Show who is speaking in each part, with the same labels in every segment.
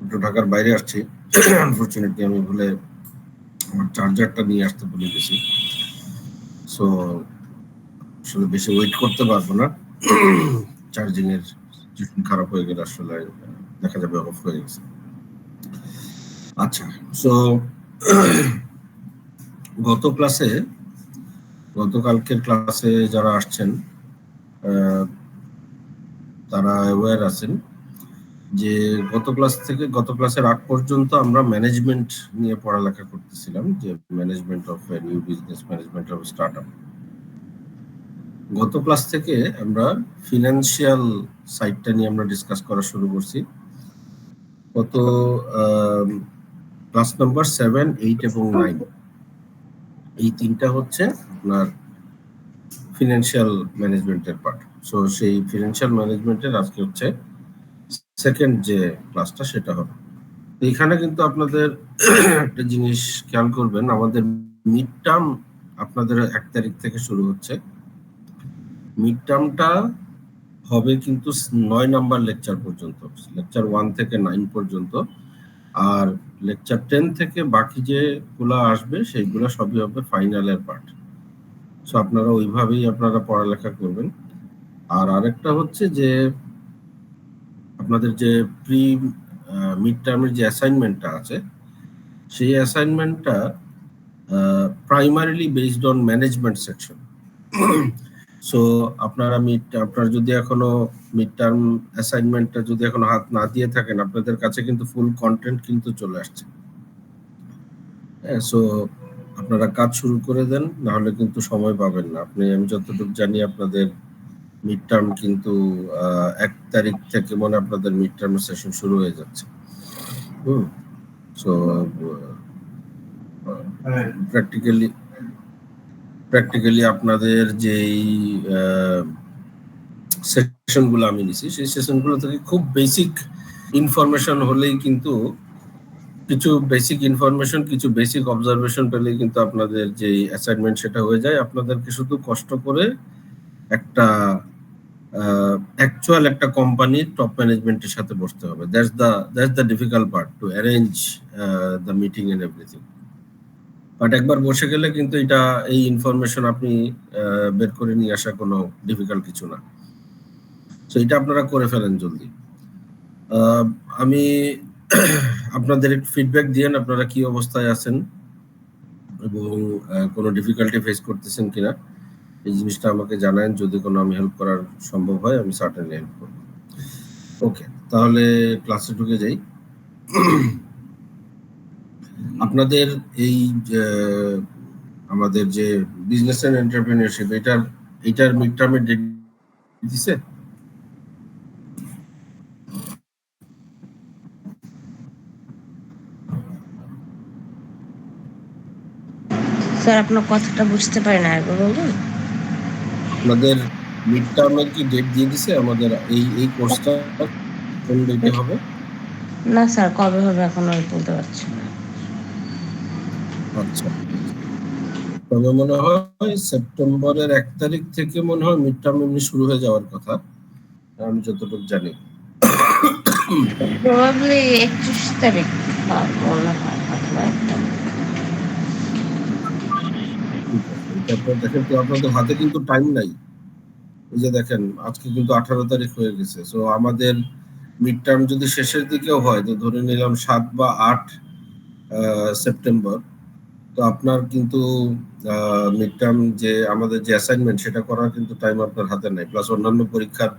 Speaker 1: একটু ঢাকার বাইরে আসছি, আনফরচুনেটলি আমি ভুলে আমার চার্জারটা নিয়ে আসতে ভুলে গেছি। সো আসলে বেশি ওয়েট করতে পারবো না, চার্জিং এর খারাপ হয়ে গেলে আসলে দেখা যাবে অফ হয়ে গেছে। আচ্ছা, সো গতকালকের ক্লাসে যারা আসছেন তারা অ্যাওয়্যার আছেন যে গত ক্লাসের আগ পর্যন্ত আমরা ম্যানেজমেন্ট নিয়ে পড়ালেখা করতেছিলাম, যে management of new business, management of startup. গত ক্লাস থেকে আমরা ফিনান্সিয়াল সাইডটা নিয়ে আমরা ডিসকাস করা শুরু করছি। গত ক্লাস নাম্বার 7, 8 এবং 9 এই তিনটা হচ্ছে আপনার ফিনান্সিয়াল ম্যানেজমেন্টের পার্ট। সো সেই ফিনান্সিয়াল ম্যানেজমেন্টের আজকে হচ্ছে সেকেন্ড যে ক্লাসটা সেটা হবে। এখানে কিন্তু আপনাদের একটা জিনিস খেয়াল করবেন, আমাদের মিড টার্ম আপনাদের 1 তারিখ থেকে শুরু হচ্ছে। মিড টার্মটা হবে কিন্তু 9 নাম্বার লেকচার পর্যন্ত, লেকচার 1 থেকে 9 পর্যন্ত। আর লেকচার 10 থেকে বাকি যেগুলো আসবে সেইগুলো সবই হবে ফাইনালের পার্ট। সো আপনারা ওইভাবেই আপনারা পড়ালেখা করবেন। আর আরেকটা হচ্ছে যে আপনাদের যে প্রি মিড টার্মের যে অ্যাসাইনমেন্টটা আছে, সেই অ্যাসাইনমেন্টটা primarily based on management section. So আপনারা আপনারা যদি এখনো মিড টার্ম অ্যাসাইনমেন্টটা যদি এখনো হাত না দিয়ে থাকেন, আপনাদের কাছে কিন্তু ফুল কন্টেন্ট কিন্তু চলে আসছে। সো আপনারা কাজ শুরু করে দেন, না হলে কিন্তু সময় পাবেন না। আমি যতটুকু জানি আপনাদের মিড টার্ম কিন্তু 1 তারিখ থেকে মনে আপনাদের মিড টার্ম সেশন শুরু হয়ে যাচ্ছে। সো প্র্যাকটিক্যালি আপনাদের যেই সেশনগুলো আমি নিছি, সেই সেশনগুলো থেকে খুব বেসিক ইনফরমেশন হলেই কিন্তু, কিছু বেসিক ইনফরমেশন, কিছু বেসিক অবজারভেশন পেলেই কিন্তু আপনাদের যে অ্যাসাইনমেন্ট সেটা হয়ে যায়। আপনাদেরকে শুধু কষ্ট করে একটা অ্যাকচুয়াল একটা কোম্পানির টপ ম্যানেজমেন্টের সাথে বসতে হবে। That's the difficult part, to arrange the meeting and everything. But একবার বসে গেলে কিন্তু এই ইনফরমেশন আপনি বের করে নিয়ে আসা কোনো ডিফিকাল্ট কিছু না। সো এটা আপনারা করে ফেলেন জলদি। আমি আপনাদের একটু ফিডব্যাক দিয়েন, আপনারা কি অবস্থায় আছেন এবং কোনো ডিফিকাল্টি ফেস করতেছেন কিনা এই জিনিসটা আমাকে জানান। যদি কোনো আমি হেল্প করার সম্ভব হয় আমি সার্টেনলি হেল্প করব। ওকে, তাহলে ক্লাসে ঢুকে যাই। আপনাদের এই আমাদের যে বিজনেস এন্ড এন্টারপ্রেনিয়রশিপ, এটার মিড টার্মের ডেট দিছে?
Speaker 2: স্যার আপনার কথাটা বুঝতে পারি না, একবার বলুন।
Speaker 1: আপনাদের মিড টার্মের কি ডেট দিয়ে দিছে? আমাদের এই কোর্সটা কোন ডেটে হবে?
Speaker 2: না স্যার, কবে হবে এখনো বলতে পারছি না।
Speaker 1: আচ্ছা, তবে মনে হয় সেপ্টেম্বরের 1 তারিখ থেকে মনে হয় মিড টার্ম এমনি শুরু হয়ে যাওয়ার কথা, আমি যতটুকু জানি।
Speaker 2: প্রবাবলি 31 তারিখ মনে হয়, অথবা 1 তারিখ।
Speaker 1: তারপর দেখেন তো আপনাদের হাতে কিন্তু টাইম নাই। এই যে দেখেন আজকে কিন্তু 18 তারিখ হয়ে গেছে। সো আমাদের মিড টার্ম যদি শেষের দিকেও হয়, তো ধরে নিলাম 7 বা 8 সেপ্টেম্বর, তো আপনার কিন্তু মিড টার্ম যে আমাদের যে অ্যাসাইনমেন্ট সেটা করার কিন্তু টাইম আপনার হাতে নাই। প্লাস অন্যান্য পরীক্ষার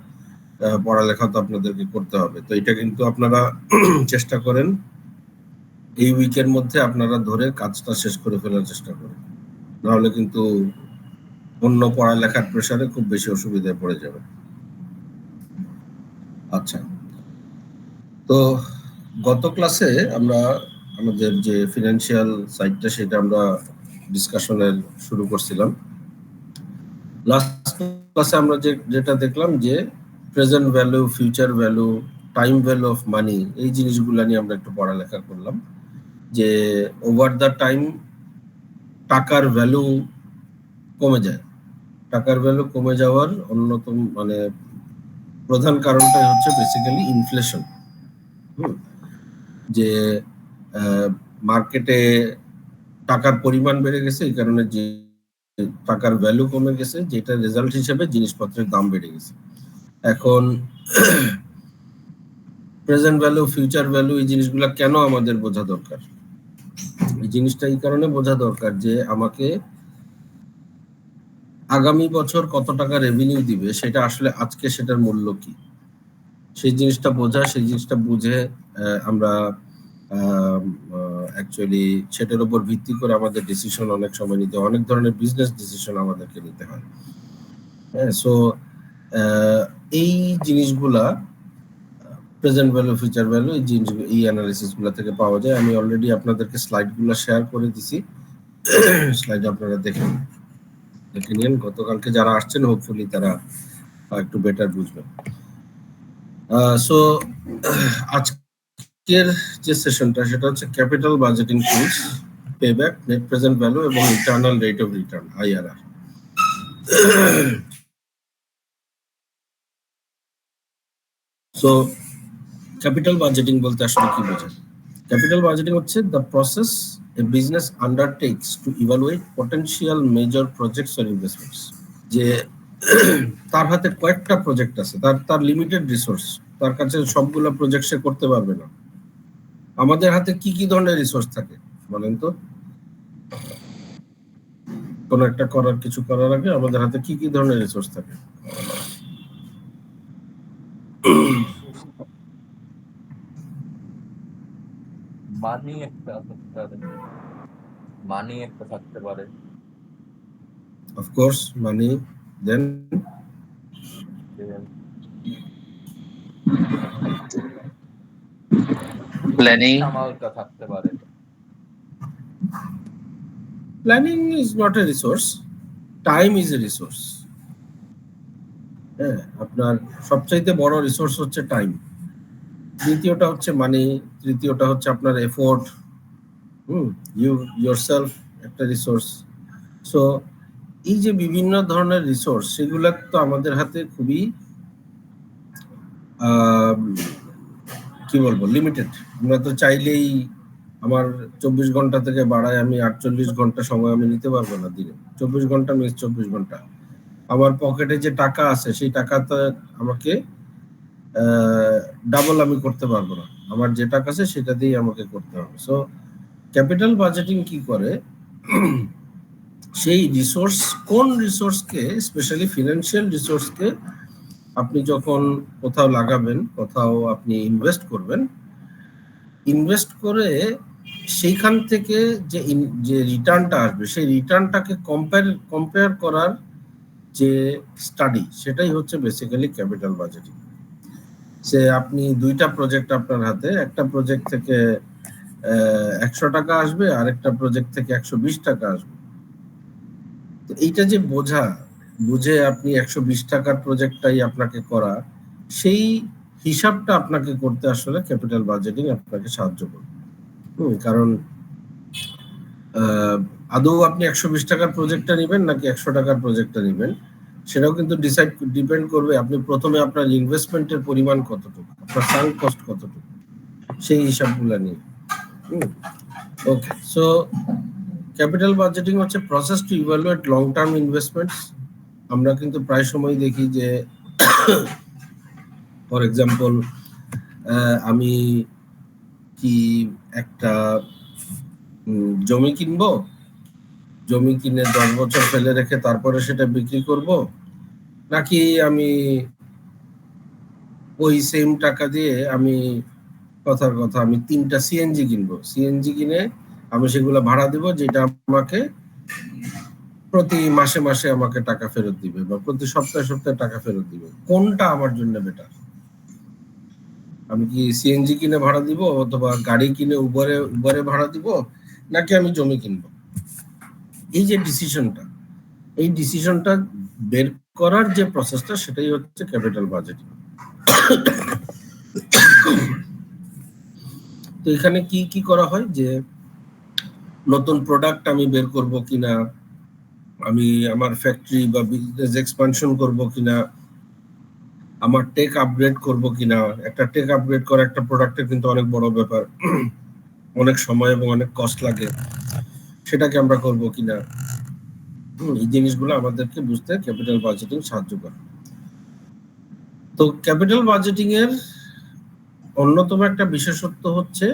Speaker 1: পড়ালেখা তো আপনাদেরকে করতে হবে। তো এটা কিন্তু আপনারা চেষ্টা করেন এই উইকের মধ্যে আপনারা ধরে কাজটা শেষ করে ফেলার চেষ্টা করেন, নাহলে কিন্তু অন্য পড়ালেখার প্রেসারে খুব বেশি অসুবিধায় পড়ে যাবে। আচ্ছা, তো গত ক্লাসে আমরা আমাদের যে ফিনান্সিয়াল সাইডটা সেটা আমরা ডিসকাশনের শুরু করছিলাম। লাস্ট ক্লাসে আমরা যেটা দেখলাম যে present value, future value, time value of money, এই জিনিসগুলো নিয়ে আমরা একটু পড়ালেখা করলাম। যে ওভার দ্য টাইম টাকার ভ্যালু কমে যায়। টাকার ভ্যালু কমে যাওয়ার অন্যতম প্রধান কারণটাই হচ্ছে বেসিক্যালি ইনফ্লেশন। যে মার্কেটে টাকার পরিমাণ বেড়ে গেছে, এই কারণে যে টাকার ভ্যালু কমে গেছে, যেটা রেজাল্ট হিসেবে জিনিসপত্রের দাম বেড়ে গেছে। এখন প্রেজেন্ট ভ্যালু, ফিউচার ভ্যালু, এই জিনিসগুলো কেন আমাদের বোঝা দরকার? এই জিনিসটা এই কারণে বোঝা দরকার যে আমাকে আগামী বছর কত টাকা রেভিনিউ দিবে সেটা আসলে আজকে সেটার মূল্য কি, সেই জিনিসটা বোঝা, সেই জিনিসটা বুঝে আমরা অ্যাকচুয়ালি সেটার উপর ভিত্তি করে আমাদের ডিসিশন অনেক সময় নিতে, অনেক ধরনের বিজনেস ডিসিশন আমাদেরকে নিতে হয়। হ্যাঁ, সো এই জিনিসগুলা প্রেজেন্ট ভ্যালু, ফিউচার ভ্যালু, এই জিনিসগুলো, এই অ্যানালিসিস গুলা থেকে পাওয়া যায়। আমি অলরেডি আপনাদেরকে স্লাইড গুলো শেয়ার করে দিছি, স্লাইড আপনারা দেখে নিন। গতকালকে যারা আসছেন হোপফুলি তারা একটু বেটার বুঝবেন। সো আজকের যে সেশনটা সেটা হচ্ছে capital budgeting tools, payback, net present value এবং internal rate of return, IRR. So capital budgeting বলতে আসলে কি বোঝায়? ক্যাপিটাল বাজেটিং হচ্ছে the process a business undertakes to evaluate potential major projects or investments. যে তার হাতে কয়েকটা প্রজেক্ট আছে, তার লিমিটেড রিসোর্স, তার কাছে সবগুলো প্রজেক্ট সে করতে পারবে না। আমাদের হাতে কি কি ধরনের রিসোর্স থাকে বলেন তো? কোন একটা কিছু করার আগে আমাদের হাতে কি কি ধরনের রিসোর্স থাকে?
Speaker 3: মানি একটা থাকতে পারে।
Speaker 1: Of course money, then
Speaker 4: planning
Speaker 3: থাকতে পারে।
Speaker 1: Planning is not a resource, time is a resource. হ্যাঁ, আপনার সবচাইতে বড় রিসোর্স হচ্ছে টাইম, দ্বিতীয়টা হচ্ছে মানি, তৃতীয়টা হচ্ছে আপনার এফোর্ট, ইউ ইয়োরসেলফ একটা রিসোর্স। সো এই যে বিভিন্ন ধরনের রিসোর্স, সেগুলো তো আমাদের হাতে খুবই কি বলবো, লিমিটেড। আমরা তো চাইলেই আমার 24 ঘন্টা থেকে বাড়ায় আমি 48 ঘন্টা সময় আমি নিতে পারবো না দিনে। 24 ঘন্টা মিস 24 ঘন্টা। আমার পকেটে যে টাকা আছে সেই টাকাটা আমাকে ডাবল আমি করতে পারবো না, আমার যে টাকা আছে সেটা দিয়ে আমাকে করতে হবে। সো ক্যাপিটাল বাজেটিং কি করে, সেই রিসোর্স, কোন রিসোর্সকে, স্পেশালি ফিনান্সিয়াল রিসোর্সকে আপনি যখন কোথাও লাগাবেন, কোথাও আপনি ইনভেস্ট করবেন, ইনভেস্ট করে সেইখান থেকে যে রিটার্নটা আসবে, সেই রিটার্নটাকে কম্পেয়ার করার যে স্টাডি, সেটাই হচ্ছে বেসিক্যালি ক্যাপিটাল বাজেটিং। সে আপনি দুইটা প্রজেক্ট আপনার হাতে, একটা প্রজেক্ট থেকে 100 টাকা আসবে, আরেকটা প্রজেক্ট থেকে 120 টাকা আসবে। তো এইটা যে বুঝে আপনি 120 টাকার প্রজেক্টটাই আপনাকে করা, সেই হিসাবটা আপনাকে করতে আসলে ক্যাপিটাল বাজেটিং আপনাকে সাহায্য করবে। কারণ আদৌ আপনি 120 টাকার প্রজেক্টটা নেবেন নাকি 100 টাকার প্রজেক্টটা নেবেন, সেটাও কিন্তু ডিপেন্ড করবে আপনি প্রথমে আপনার ইনভেস্টমেন্টের পরিমাণ কতটুকু, আপনার সাঙ্ক কস্ট কতটুকু, সেই হিসাবগুলো নিয়ে। ওকে, সো ক্যাপিটাল বাজেটিং হচ্ছে process to evaluate long term investments. আমরা কিন্তু প্রায় সময় দেখি যে ফর এক্সাম্পল আমি কি একটা জমি কিনবো, জমি কিনে 10 বছর ফেলে রেখে তারপরে সেটা বিক্রি করব, নাকি আমি ওই সেম টাকা দিয়ে আমি কথার কথা আমি 3টা সিএনজি কিনবো, সিএনজি কিনে আমি সেগুলো ভাড়া দিব, যেটা আমাকে প্রতি মাসে মাসে আমাকে টাকা ফেরত দিবে বা প্রতি সপ্তাহে সপ্তাহে টাকা ফেরত দিবে। কোনটা আমার জন্য বেটার? আমি কি সিএনজি কিনে ভাড়া দিব, অথবা গাড়ি কিনে উবারে ভাড়া দিব, নাকি আমি জমি কিনবো? এই যে ডিসিশনটা বের করার যে প্রসেসটা, সেটাই হচ্ছে ক্যাপিটাল বাজেটিং। তো এখানে কি কি করা হয়, যে নতুন প্রোডাক্ট আমি বের করব কিনা, আমি আমার ফ্যাক্টরি বা বিজনেস এক্সপানশন করব কিনা, আমার টেক আপগ্রেড করব কিনা। একটা টেক আপগ্রেড করা একটা প্রোডাক্টের কিন্তু অনেক বড় ব্যাপার, অনেক সময় এবং অনেক কস্ট লাগে, সেটাকে আমরা করব কিনা। এই জিনিসগুলো আমাদেরকে বুঝতে ক্যাপিটাল বাজেটিং সাহায্য করে। তো ক্যাপিটাল বাজেটিং এর অন্যতম একটা বিশেষত্ব হচ্ছে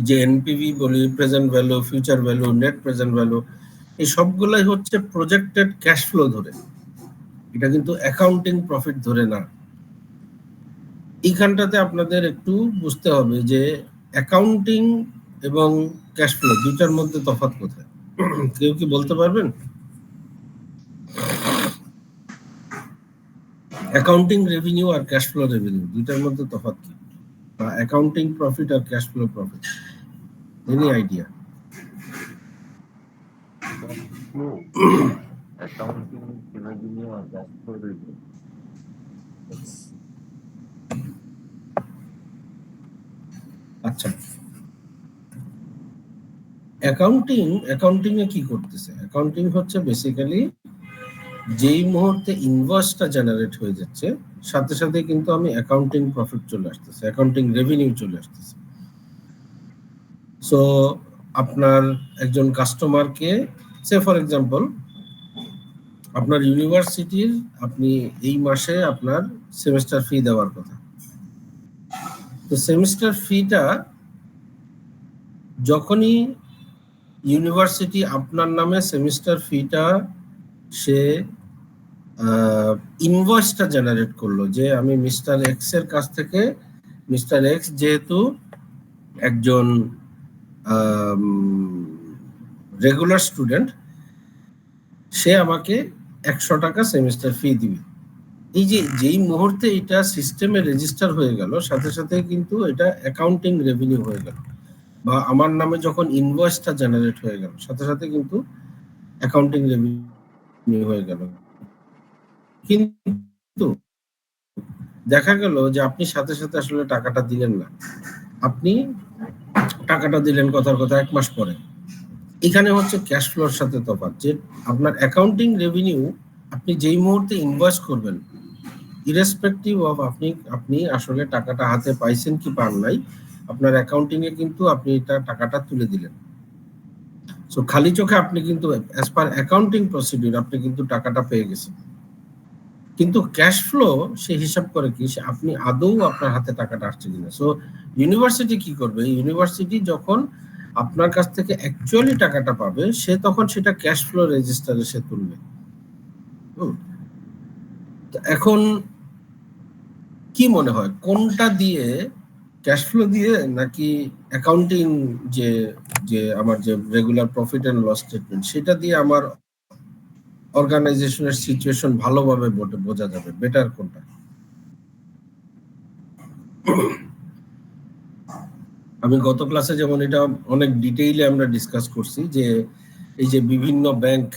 Speaker 1: যে এনপিভি বলি, present value, future value, net present value, এই সবগুলাই হচ্ছে প্রজেক্টেড ক্যাশ ফ্লো ধরে, এটা কিন্তু অ্যাকাউন্টিং প্রফিট ধরে না। এইখানটাতে আপনাদের একটু বুঝতে হবে যে অ্যাকাউন্টিং এবং ক্যাশ ফ্লো দুইটার মধ্যে তফাৎ কোথায়, কেউ কি বলতে পারবেন? অ্যাকাউন্টিং রেভিনিউ আর ক্যাশ ফ্লো রেভিনিউ দুইটার মধ্যে তফাৎ কি, বা অ্যাকাউন্টিং প্রফিট আর cash flow profit, any idea?
Speaker 3: Accounting revenue আর ক্যাশ ফ্লো রেভিনিউ।
Speaker 1: আচ্ছা, অ্যাকাউন্টিং এ কি করতেছে? অ্যাকাউন্টিং হচ্ছে বেসিক্যালি যেই মুহূর্তে ইনভয়েসটা জেনারেট হয়ে যাচ্ছে সাথে সাথে কিন্তু আমি অ্যাকাউন্টিং প্রফিট চলে আসতেছে, অ্যাকাউন্টিং রেভিনিউ চলে আসতেছে। সো আপনার একজন কাস্টমারকে, সে ফর এক্সাম্পল আপনার ইউনিভার্সিটির, আপনি এই মাসে আপনার সেমিস্টার ফি দেওয়ার কথা, তো সেমিস্টার ফিটা যখনই ইউনিভার্সিটি আপনার নামে সেমিস্টার ফিটা সে ইনভয়েসটা জেনারেট করলো যে আমি মিস্টার এক্স এর কাছ থেকে, মিস্টার এক্স যেহেতু একজন রেগুলার স্টুডেন্ট, সে আমাকে 100 টাকা সেমিস্টার ফি দিবে। এই যে যেই মুহূর্তে এটা সিস্টেমে রেজিস্টার হয়ে গেল সাথে সাথে কিন্তু এটা অ্যাকাউন্টিং রেভিনিউ হয়ে গেল, বা আমার নামে যখন ইনভয়েসটা জেনারেট হয়ে গেল সাথে সাথে কিন্তু অ্যাকাউন্টিং রেভিনিউ হয়ে গেল। কিন্তু দেখা গেল যে আপনি সাথে সাথে আসলে টাকাটা দিলেন না, আপনি টাকাটা দিলেন কথার কথা 1 মাস পরে। এখানে হচ্ছে ক্যাশ ফ্লোর সাথে তফাৎ, যে আপনার অ্যাকাউন্টিং রেভিনিউ আপনি যেই মুহূর্তে ইনভয়েস করবেন, ইরেসপেক্টিভ অফ আপনি আসলে টাকাটা হাতে পাইছেন কি পান নাই, আপনার অ্যাকাউন্টিং এ কিন্তু আপনি এটা টাকাটা তুলে দিলেন। সো খালি চোখে আপনি কিন্তু অ্যাজ পার অ্যাকাউন্টিং প্রসিডিউর আপনি কিন্তু টাকাটা পেয়ে গেছেন, কিন্তু ক্যাশ ফ্লো সে হিসাব করে কি আপনি আদৌ আপনার হাতে টাকাটা আসছে কিনা। সো ইউনিভার্সিটি কি করবে, ইউনিভার্সিটি যখন আপনার কাছ থেকে অ্যাকচুয়ালি টাকাটা পাবে সে তখন সেটা ক্যাশ ফ্লো রেজিস্টারে সে তুলবে। এখন কি মনে হয় কোনটা দিয়ে, ক্যাশ ফ্লো দিয়ে নাকি অ্যাকাউন্টিং, যে যে আমার যে regular profit and loss statement, সেটা দিয়ে আমার অর্গানাইজেশনের সিচুয়েশন ভালোভাবে বোঝা যাবে, বেটার কোনটা? আমি গত ক্লাসে যেমন এটা অনেক ডিটেইলে আমরা ডিসকাস করছি যে এই যে বিভিন্ন ব্যাংক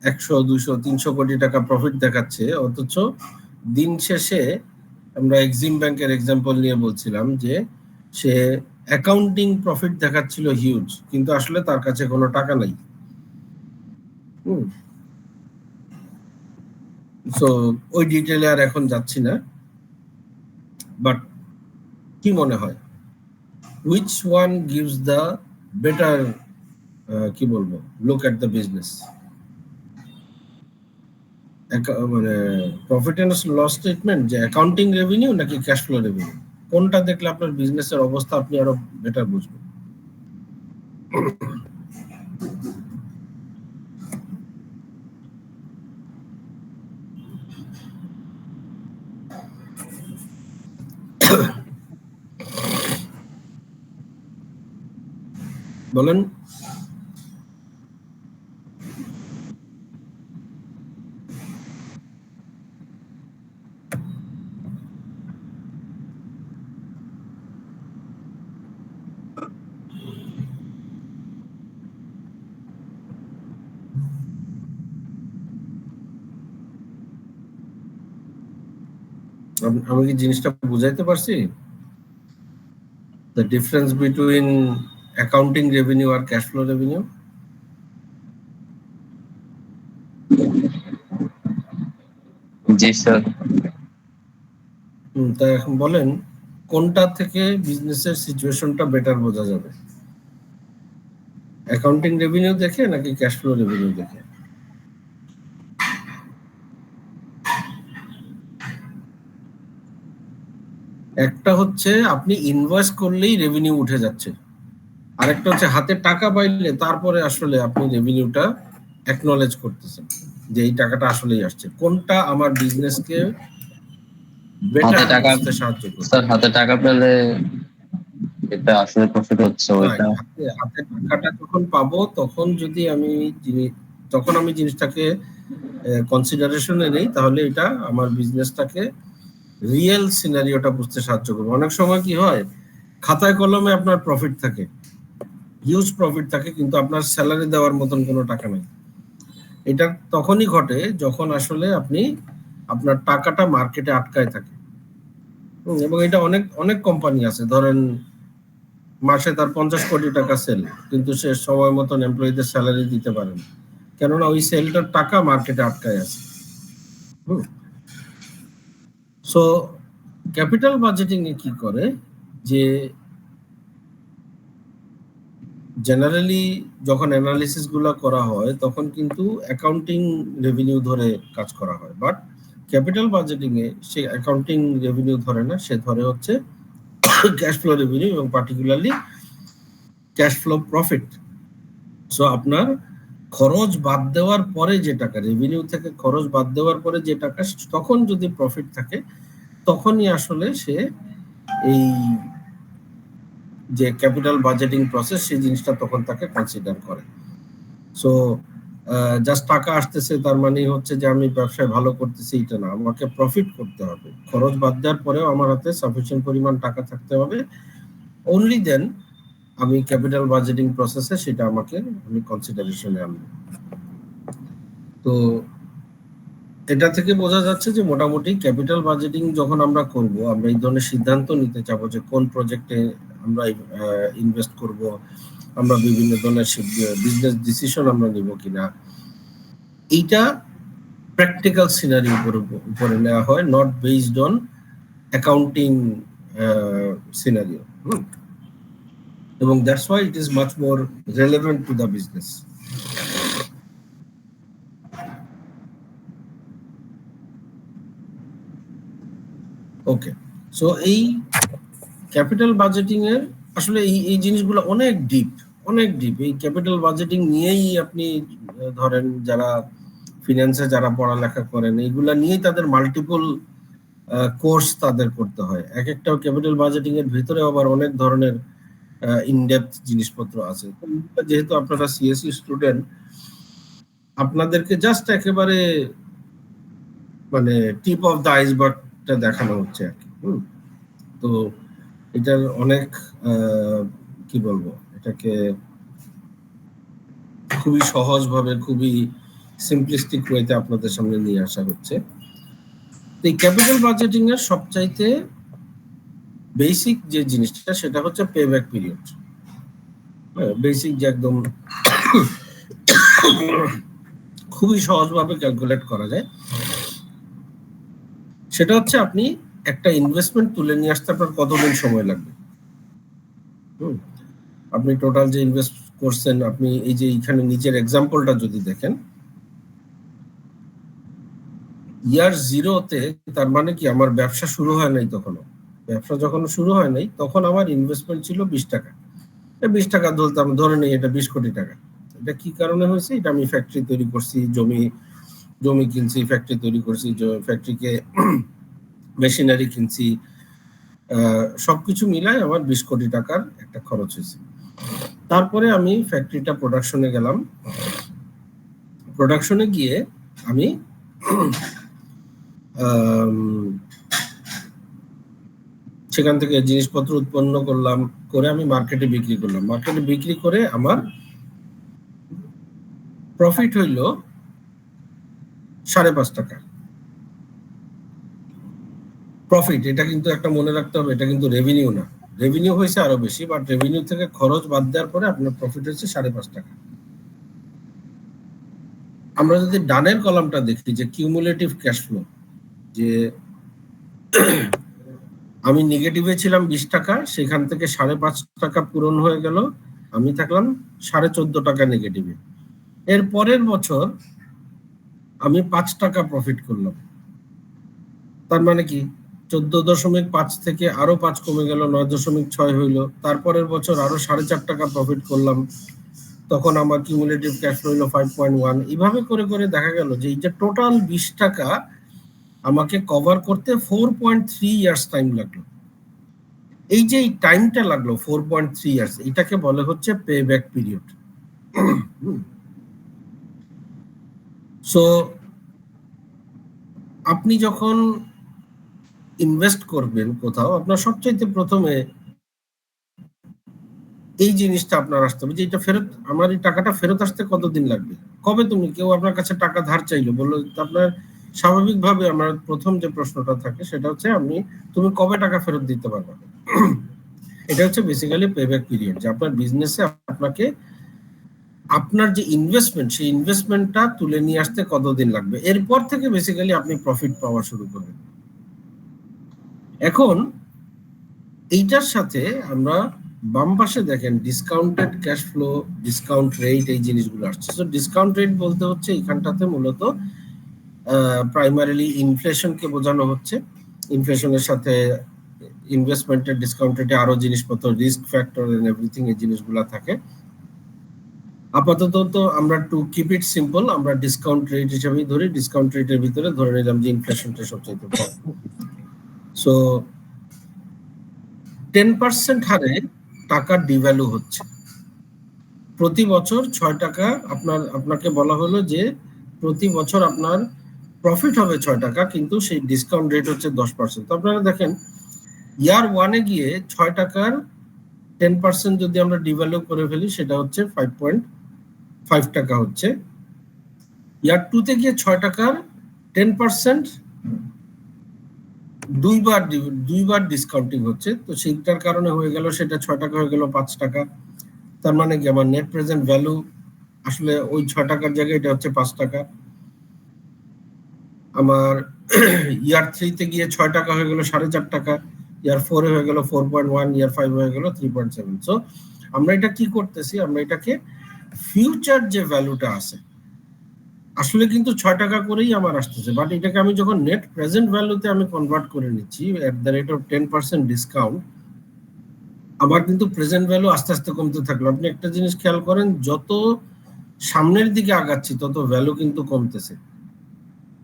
Speaker 1: 100, 200, 300 কোটি টাকা প্রফিট দেখাচ্ছে, অথচ দিন শেষে আমরা এক্সিম ব্যাংকের এক্সাম্পল নিয়ে বলছিলাম যে সে অ্যাকাউন্টিং প্রফিট দেখাচ্ছিল হিউজ, কিন্তু আসলে তার কাছে কোনো টাকা নাই। সো ওই ডিটেইলে আর এখন যাচ্ছি না, বাট কি মনে হয় which one gives the better কি বলবো look at the business, মানে প্রফিট এন্ড লস স্টেটমেন্ট, যে অ্যাকাউন্টিং রেভিনিউ নাকি ক্যাশ ফ্লো রেভিনিউ, কোনটা দেখলে আপনার বিজনেসের অবস্থা আপনি আরো বেটার বুঝবেন? বলেন। আমি কি জিনিসটা বুঝাইতে পারছি? The difference between accounting revenue or cash flow revenue?
Speaker 4: G sir.
Speaker 1: তা এখন বলেন কোনটা থেকে বিজনেসের সিচুয়েশনটা বেটার বোঝা যাবে, অ্যাকাউন্টিং রেভিনিউ দেখে নাকি ক্যাশ ফ্লো রেভিনিউ দেখে? একটা হচ্ছে আপনি ইনভয়েস করলেই রেভিনিউ উঠে যাচ্ছে, আরেকটা হচ্ছে হাতে টাকা পাইলে তারপরে আসলে আপনি রেভিনিউটা অ্যাকনলেজ করতেছেন যে এই টাকাটা আসলেই আসছে। কোনটা আমার বিজনেসকে বেটার বুঝতে সাহায্য করবে?
Speaker 3: স্যার হাতে টাকা পেলে এটা আসলে প্রফিট হচ্ছে ওইটা।
Speaker 1: হাতে টাকাটা যখন পাবো তখন যদি আমি তখন আমি জিনিসটাকে কনসিডারেশনে নেই, তাহলে এটা আমার বিজনেসটাকে রিয়েল সিনারিওটা বুঝতে সাহায্য করবে। অনেক সময় কি হয়, খাতায় কলমে আপনার প্রফিট থাকে, হিউজ প্রফিট থাকে, কিন্তু আপনার স্যালারি দেওয়ার মতন কোনো টাকা নেই। এটা তখনই ঘটে যখন আসলে আপনি আপনার টাকাটা মার্কেটে আটকায় থাকে। এবং এটা অনেক অনেক কোম্পানি আছে, ধরেন মাসে তার 50 কোটি টাকা সেল, কিন্তু সে সময় মতন এমপ্লয়ীদের স্যালারি দিতে পারে না, কেননা ওই সেলটার টাকা মার্কেটে আটকায় আছে। সো ক্যাপিটাল বাজেটিং এ কি করে যে জেনারেলি যখন অ্যানালিসিস গুলো করা হয় তখন কিন্তু অ্যাকাউন্টিং রেভিনিউ ধরে কাজ করা হয়, but capital budgeting A say accounting revenue ধরে না, সে ধরে হচ্ছে ক্যাশ ফ্লো রেভিনিউ এবং particularly cash flow profit. So আপনার খরচ বাদ দেওয়ার পরে যে টাকা, রেভিনিউ থেকে খরচ বাদ দেওয়ার পরে যে টাকা, তখন যদি প্রফিট থাকে তখনই আসলে সে এই যে ক্যাপিটাল বাজেটিং প্রসেস সেই জিনিসটা তখন তাকে কনসিডার করে। সো জাস্ট টাকা আসতেছে তার মানে হচ্ছে যে আমি ব্যবসায় ভালো করতেছি এটা না, আমাকে প্রফিট করতে হবে, খরচ বাদ দেওয়ার পরেও আমার হাতে সাফিসিয়েন্ট পরিমাণ টাকা থাকতে হবে, অনলি দেন আমি ক্যাপিটাল বাজেটিং প্রসেসে সেটা আমি কনসিডারেশনে আনবো। তো এটা থেকে বোঝা যাচ্ছে যে মোটামুটি ক্যাপিটাল বাজেটিং যখন আমরা করব, আমরা এই ধরনের সিদ্ধান্ত নিতে চাবো যে কোন প্রজেক্টে আমরা ইনভেস্ট করব, আমরা বিভিন্ন ধরনের বিজনেস ডিসিশন আমরা নিব কিনা, এইটা প্র্যাকটিক্যাল সিনারি উপরে নেওয়া হয়, not based on accounting scenario. এবং that's why it is much more relevant to the business. Okay, so এই ক্যাপিটাল বাজেটিং এর আসলে এই জিনিসগুলো অনেক ডিপ, অনেক ডিপ। এই ক্যাপিটাল বাজেটিং নিয়েই আপনি ধরেন যারা ফিনান্সে যারা পড়ালেখা করেন, এইগুলা নিয়েই তাদের মাল্টিপল কোর্স তাদের করতে হয়। এক একটা ক্যাপিটাল বাজেটিং এর ভিতরে আবার অনেক ধরনের ইনডেপথ জিনিসপত্র আছে। যেহেতু আপনারা সিএসসি স্টুডেন্ট, আপনাদেরকে জাস্ট একেবারে মানে টিপ অফ দ্য আইসবার্গটা দেখানো হচ্ছে আর কি। তো এটার অনেক কি বলবো, এটাকে খুবই সহজভাবে, খুবই সিম্পলিস্টিক ওয়েতে আপনাদের সামনে নিয়ে আসা হচ্ছে। এই ক্যাপিটাল বাজেটিং এর সবচাইতে বেসিক যে জিনিসটা সেটা হচ্ছে পেব্যাক পিরিয়ড। বেসিক যে একদম খুবই সহজভাবে ক্যালকুলেট করা যায়, সেটা হচ্ছে আপনি একটা ইনভেস্টমেন্ট তুলে নিয়ে আসতে আপনার কতদিন সময় লাগবে। আপনি টোটাল যে ইনভেস্ট করছেন, আপনি এই যে এখানে নিচের এক্সাম্পলটা যদি দেখেন, ইয়ার জিরোতে, তার মানে কি আমার ব্যবসা শুরু হয় নাই তখনও, ব্যবসা যখন শুরু হয় নাই তখন আমার ইনভেস্টমেন্ট ছিল 20 টাকা। 20 টাকা ধরতাম, ধরে নেই এটা 20 কোটি টাকা। এটা কি কারণে হয়েছে? এটা আমি ফ্যাক্টরি তৈরি করছি, জমি কিনছি, ফ্যাক্টরি তৈরি করছি, ফ্যাক্টরিকে মেশিনারি কিনছি, সবকিছু মিলায় আমার 20 কোটি টাকার একটা খরচ হয়েছে। তারপরে আমি ফ্যাক্টরিটা প্রোডাকশনে গেলাম, প্রোডাকশনে গিয়ে আমি সেখান থেকে জিনিসপত্র উৎপন্ন করলাম, করে আমি মার্কেটে বিক্রি করলাম, মার্কেটে বিক্রি করে আমার প্রফিট হইল 5.5 টাকা প্রফিট। এটা কিন্তু একটা মনে রাখতে হবে, এটা কিন্তু রেভিনিউ না, রেভিনিউ হয়েছে আরো বেশি, বাট রেভিনিউ থেকে খরচ বাদ দেওয়ার পরে আপনার প্রফিট হচ্ছে 5.5 টাকা। আমরা যদি ডানের কলামটা দেখি যে কিউমুলেটিভ ক্যাশ ফ্লো, যে আমি নেগেটিভে ছিলাম 20 টাকা, সেখান থেকে 5.5 টাকা পূরণ হয়ে গেল, আমি থাকলাম 14.5 টাকা নেগেটিভে। এর পরের বছর আমি 5 টাকা প্রফিট করলাম, তার মানে কি 14.5 থেকে আরো 5 কমে গেল, 9.6 হইলো। তারপরের বছর আরো 4.5 টাকা প্রফিট করলাম, তখন আমার কিউমুলেটিভ ক্যাশ ফ্লো হলো 5.1। এইভাবে করে করে দেখা গেল যে এই যে টোটাল 20 টাকা আমাকে কভার করতে 4.3 ইয়ার্স টাইম লাগলো। এই যে এই টাইমটা লাগলো 4.3 ইয়ার্স, এটাকে বলে হচ্ছে পে ব্যাক পিরিয়ড। সো আপনি যখন ইনভেস্ট করবেন কোথাও, আপনার সবচাইতে প্রথমে এই জিনিসটা আপনার আসতে হবে যে এটা ফেরত, আমার এই টাকাটা ফেরত আসতে কতদিন লাগবে। কবে তুমি কেউ আপনার কাছে টাকা ধার চাইলো, বললো আপনার স্বাভাবিকভাবে আমার প্রথম যে প্রশ্নটা থাকে সেটা হচ্ছে তুমি কবে টাকা ফেরত দিতে পারবে। এটা হচ্ছে বেসিক্যালি পেব্যাক পিরিয়ড, যে আপনার বিজনেসে আপনাকে আপনার যে ইনভেস্টমেন্ট, সেই ইনভেস্টমেন্টটা তুলে নিয়ে আসতে কতদিন লাগবে। এরপর থেকে বেসিক্যালি আপনি প্রফিট পাওয়া শুরু করবেন। এখন এইটার সাথে আমরা বাম পাশে দেখেন discounted cash flow, discount rate, এই জিনিসগুলো আসছে। তো ডিসকাউন্ট রেট বলতে হচ্ছে এখানটাতে মূলত প্রাইমারিলি ইনফ্লেশনকে বোঝানো হচ্ছে। ইনফ্লেশনের সাথে ইনভেস্টমেন্টের ডিসকাউন্ট রেটে আরো জিনিসপত্র, রিস্ক ফ্যাক্টর এন্ড এভরিথিং, এই জিনিসগুলো থাকে। আপাতত তো আমরা টু কিপ ইট সিম্পল আমরা ডিসকাউন্ট রেট হিসেবেই ধরি। ডিসকাউন্ট রেটের ভিতরে ধরে নিলাম যে ইনফ্লেশনটা সবচেয়ে কম। সো 10% হারে টাকা ডিভ্যালু হচ্ছে প্রতি বছর 6 টাকা। আপনাকে বলা হলো যে প্রতি বছর আপনার প্রফিট হবে 6 টাকা, কিন্তু সেই ডিসকাউন্ট রেট হচ্ছে 10%। তো আপনারা দেখেন ইয়ার 1-এ গিয়ে 6 টাকার 10% যদি আমরা ডিভ্যালু করে ফেলি, সেটা হচ্ছে 5.5 টাকা হচ্ছে। ইয়ার 2-তে গিয়ে 6 টাকার 10% দুইবার ডিসকাউন্টিং হচ্ছে, তো সেইটার কারণে হয়ে গেল সেটা 6 টাকা হয়ে গেল 5 টাকা। তার মানে কি আমার নেট প্রেজেন্ট ভ্যালু আসলে ওই 6 টাকার জায়গায় এটা হচ্ছে 5 টাকা। আমার ইয়ার 3-তে গিয়ে 6 টাকা হয়ে গেল 4.5 টাকা, ইয়ার 4-এ হয়ে গেল 4.1, ইয়ার 5 হয়ে গেল 3.7। সো আমরা এটা কি করতেছি, আমরা এটাকে ফিউচার যে ভ্যালুটা আছে, আসলে কিন্তু 6 টাকা করেই আমার আসতেছে, বাট এটাকে আমি যখন নেট প্রেজেন্ট ভ্যালুতে আমি কনভার্ট করে নিচ্ছি at the rate of 10% discount, আমার কিন্তু প্রেজেন্ট ভ্যালু আস্তে আস্তে কমতে থাকলো। আপনি একটা জিনিস খেয়াল করেন, যত সামনের দিকে আগাচ্ছি তত ভ্যালু কিন্তু কমতেছে।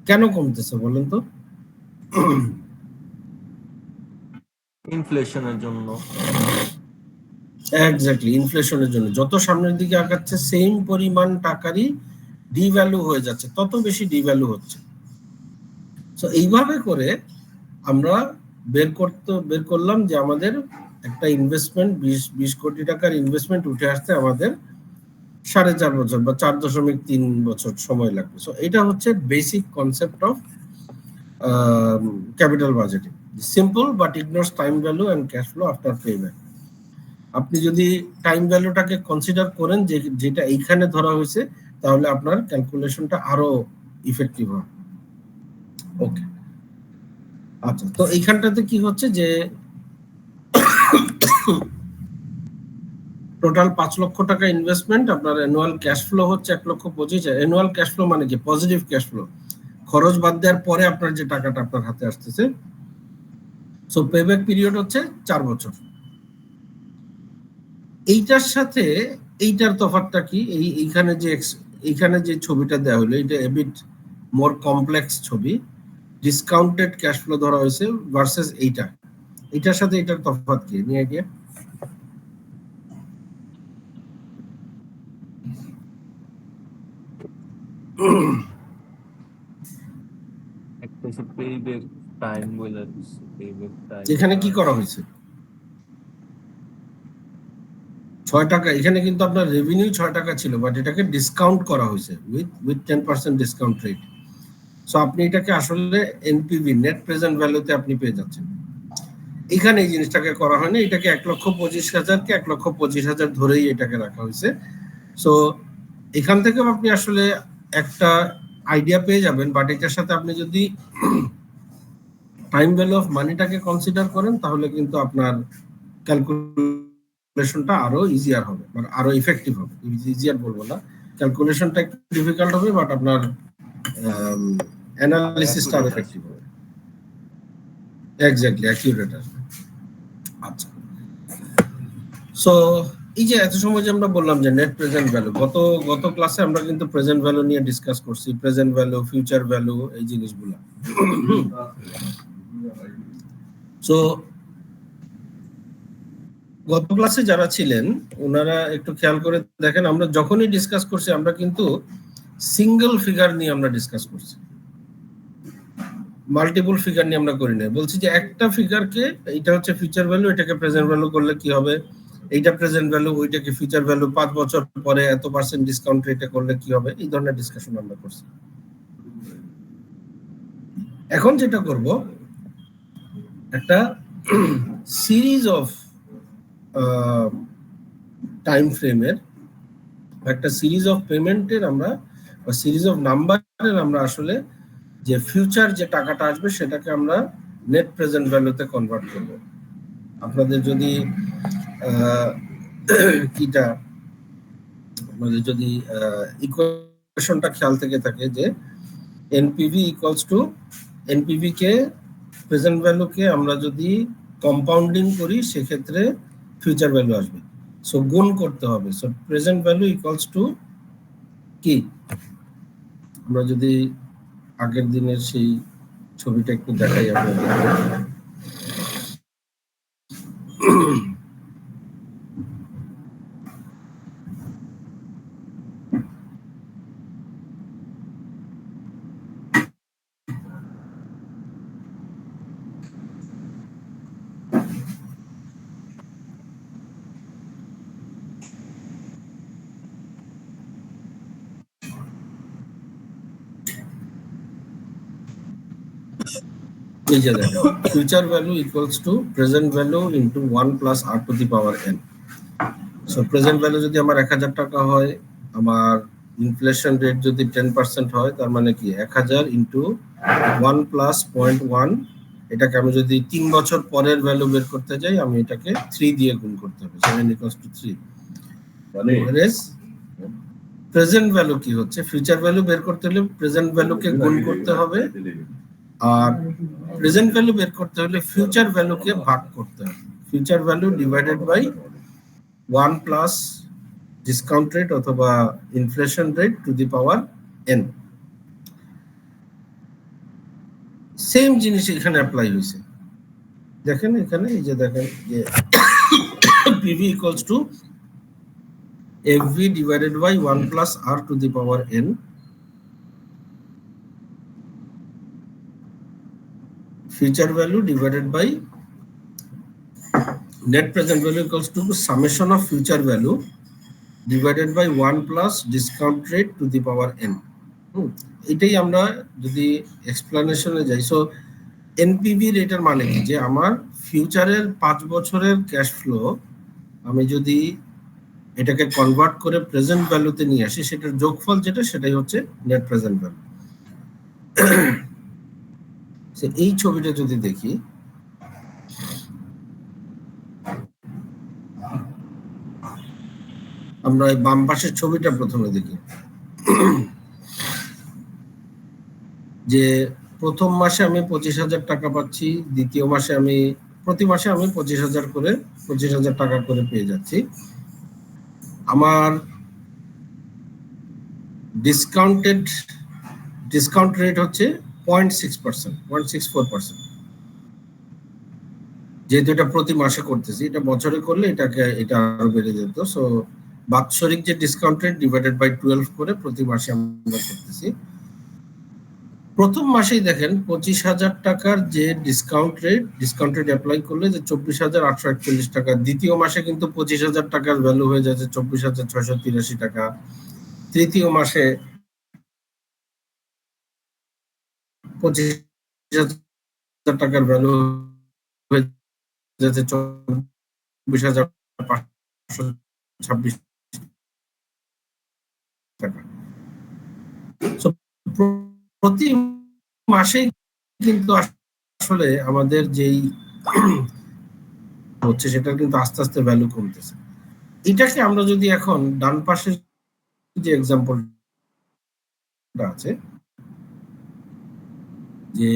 Speaker 1: কেন কমতেছে বলেন তো?
Speaker 4: ইনফ্লেশনের জন্য।
Speaker 1: এক্স্যাক্টলি, ইনফ্লেশনের জন্য। যত সামনের দিকে আগাচ্ছে সেম পরিমাণ টাকারই ডিভ্যালু হয়ে যাচ্ছে, তত বেশি ডিভ্যালু হচ্ছে। সো এইভাবে করে আমরা বের করলাম যে আমাদের একটা ইনভেস্টমেন্ট 20 কোটি টাকার ইনভেস্টমেন্ট উঠে আসতে আমাদের 4.5 বছর বা 4.3 বছর সময় লাগবে। সো এটা হচ্ছে basic concept of capital budgeting. Simple but ignores time value and cash flow after payback. আপনি যদি টাইম ভ্যালুটাকে কনসিডার করেন যেটা এইখানে ধরা হয়েছে, তাহলে আপনার ক্যালকুলেশনটা আরো ইফেক্টিভ হবে। ওকে, আচ্ছা, তো এইখানটাতে কি হচ্ছে যে টোটাল 5 লক্ষ টাকা ইনভেস্টমেন্ট, আপনার অ্যানুয়াল ক্যাশ ফ্লো হচ্ছে 1,25,000। অ্যানুয়াল ক্যাশ ফ্লো মানে কি? পজিটিভ ক্যাশ ফ্লো, খরচ বাদ দেওয়ার পরে আপনার যে টাকাটা আপনার হাতে আসতেছে। সো পেব্যাক পিরিয়ড হচ্ছে 4 বছর। এইটার সাথে এইটার তফাৎটা কি? এইখানে যে ছবিটা দেওয়া হলো, এটা এবিট মোর কমপ্লেক্স ছবি। ডিসকাউন্টেড ক্যাশ ফ্লো ধরা হয়েছে ভার্সেস এইটার সাথে এটার তফাৎ কি নিয়ে আইডিয়া?
Speaker 4: একটা হচ্ছে পেব্যাক টাইম বলে দিচ্ছে, পেব্যাক টাইম।
Speaker 1: এখানে কি করা হয়েছে? 6 টাকা, এখানে কিন্তু আপনার রেভিনিউ 6 টাকা ছিল, বাট এটাকে ডিসকাউন্ট করা হয়েছে উইথ 10% ডিসকাউন্ট রেট। সো আপনি এটাকে আসলে এনপিভি, নেট প্রেজেন্ট ভ্যালুতে আপনি পেয়ে যাচ্ছেন। এখানে এই জিনিসটাকে করা হয়নি, এটাকে 1,25,000-কে 1,25,000 ধরেই এটাকে রাখা হয়েছে। সো এখান থেকে আপনি আসলে একটা আইডিয়া পেয়ে যাবেন, বাট এটার সাথে আপনি যদি টাইম ভ্যালু অফ মানিটাকে কনসিডার করেন তাহলে কিন্তু আপনার ক্যালকুলেশনটা আরো ইজিয়ার হবে, মানে আরো ইফেক্টিভ হবে। ইজিয়ার বলবো না, ক্যালকুলেশনটা একটু ডিফিকাল্ট হবে, বাট আপনার অ্যানালিসিসটা আরো ইফেক্টিভ হবে। এক্স্যাক্টলি, অ্যাকিউরেট আসবে। আচ্ছা, সো এই যে এত সময় যে আমরা বললাম যে নেট প্রেজেন্ট ভ্যালু, গত ক্লাসে আমরা কিন্তু প্রেজেন্ট ভ্যালু নিয়ে ডিসকাস করছি, প্রেজেন্ট ভ্যালু, ফিউচার ভ্যালু, এই জিনিসগুলো। সো গত ক্লাসে যারা ছিলেন ওনারা একটু খেয়াল করে দেখেন, আমরা যখনই ডিসকাস করছি আমরা কিন্তু সিঙ্গেল ফিগার নিয়ে আমরা ডিসকাস করছি, মাল্টিপল ফিগার নিয়ে আমরা করি না। বলছি যে একটা ফিগারকে, এটা হচ্ছে ফিউচার ভ্যালু, এটাকে প্রেজেন্ট ভ্যালু করলে কি হবে, এইটা প্রেজেন্ট ভ্যালু, ওইটাকে ফিউচার ভ্যালু, 5 বছর পরে এত % ডিসকাউন্ট রেটে করলে কি হবে, এই ধরনের ডিসকাশন আমরা করছি। এখন যেটা করব, একটা সিরিজ অফ টাইম ফ্রেমের, একটা সিরিজ অফ পেমেন্টের আমরা, বা সিরিজ অফ নাম্বারের আমরা আসলে যে ফিউচার যে টাকাটা আসবে সেটাকে আমরা নেট প্রেজেন্ট ভ্যালুতে কনভার্ট করব। আপনাদের যদি কিটা, আমাদের যদি ইকুয়েশনটা খেয়াল থেকে থাকে যে এনপিভি ইকুয়ালস টু, এনপিভি কে প্রেজেন্ট ভ্যালুকে আমরা যদি কম্পাউন্ডিং করি সেক্ষেত্রে ফিউচার ভ্যালু আসবে। সো গুণ করতে হবে। So present value equals to কি, আমরা যদি আগের দিনের সেই ছবিটা একটু দেখাই আপনাদের। এই যে দেখেন, future value equals to present value into 1 plus r to the power n। So present value যদি আমার 1000 টাকা হয়, আমার ইনফ্লেশন রেট যদি 10% হয়, তার মানে কি 1000 ইনটু 1 প্লাস 0.1, এটাকে আমি যদি 3 বছর পরের ভ্যালু বের করতে যাই, আমি এটাকে 3 দিয়ে গুণ করতে হবে, 7 ইকুয়ালস টু 3। মানে প্রেজেন্ট ভ্যালু কি হচ্ছে, ফিউচার ভ্যালু বের করতে হলে প্রেজেন্ট ভ্যালুকে গুণ করতে হবে, আর প্রেজেন্ট ভ্যালু বের করতে হলে ফিউচার ভ্যালুকে ভাগ করতে হবে। Future value divided by 1 plus discount rate অথবা inflation rate to the power n। Same জিনিস এখানে অ্যাপ্লাই হয়েছে। দেখেন এখানে, এই যে দেখেন যে PV equals to FV divided by 1 plus r to the power n, future value divided by net present value equals to summation of future value divided by 1 plus discount rate to the power n। এটাই আমরা যদি এক্সপ্লেনেশনে যাই, so NPV রেটের মানে কি, যে আমার ফিউচারের 5 বছরের ক্যাশ ফ্লো আমি যদি এটাকে কনভার্ট করে প্রেজেন্ট ভ্যালুতে নিয়ে আসি, সেটার যোগফল যেটা, সেটাই হচ্ছে নেট প্রেজেন্ট ভ্যালু। এই ছবিটা যদি দেখি, আমরা এই বাম পাশের ছবিটা প্রথমে দেখি, যে প্রথম মাসে আমি 25,000 টাকা পাচ্ছি, দ্বিতীয় মাসে আমি প্রতি মাসে আমি 25,000 টাকা করে পেয়ে যাচ্ছি। আমার ডিসকাউন্ট রেট হচ্ছে 0.6%, 0.64%। যেহেতু এটা প্রতি মাসে করতেছি, এটা বছরে করলে এটা আরো বেড়ে যেত। সো বাৎসরিক যে ডিসকাউন্ট রেট ডিভাইডেড বাই 12 করে প্রতি মাসে আমরা করতেছি। প্রথম মাসেই দেখেন 25,000 টাকার যে ডিসকাউন্ট রেট অ্যাপ্লাই করলে যে 24,841 টাকা। দ্বিতীয় মাসে কিন্তু 25,000 টাকার ভ্যালু হয়ে যাচ্ছে 24,683 টাকা। তৃতীয় মাসে 25,000 টাকার ভ্যালু হয়ে যাচ্ছে 24,526 টাকা। প্রতি মাসে কিন্তু আসলে আমাদের যেই হচ্ছে সেটা কিন্তু আস্তে আস্তে ভ্যালু কমতেছে। এটাকে আমরা যদি এখন ডান পাশে যে এক্সাম্পলটা আছে যে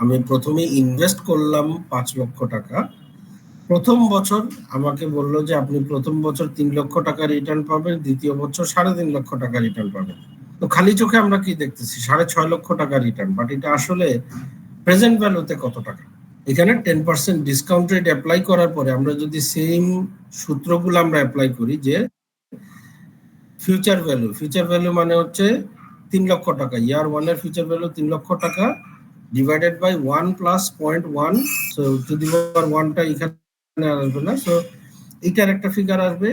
Speaker 1: আমি প্রথমে ইনভেস্ট করলাম 5 লক্ষ টাকা, প্রথম বছর আমাকে বললো যে আপনি প্রথম বছর 3 লক্ষ টাকা রিটার্ন পাবেন, দ্বিতীয় বছর 3.5 লক্ষ টাকা রিটার্ন পাবেন। তো খালি চোখে আমরা কি দেখতেছি 6.5 লক্ষ টাকা রিটার্ন, বাট এটা আসলে প্রেজেন্ট ভ্যালুতে কত টাকা। এখানে 10% ডিসকাউন্ট রেট অ্যাপ্লাই করার পরে আমরা যদি সেম সূত্রগুলো আমরা অ্যাপ্লাই করি যে ফিউচার ভ্যালু মানে হচ্ছে 3 লক্ষ টাকা, ইয়ার 1 এর ফিউচার ভ্যালু 3 লক্ষ টাকা divided by 1 plus 0.1, so to the power 1টা এখানে আসবে না, সো এটার একটা ফিগার আসবে।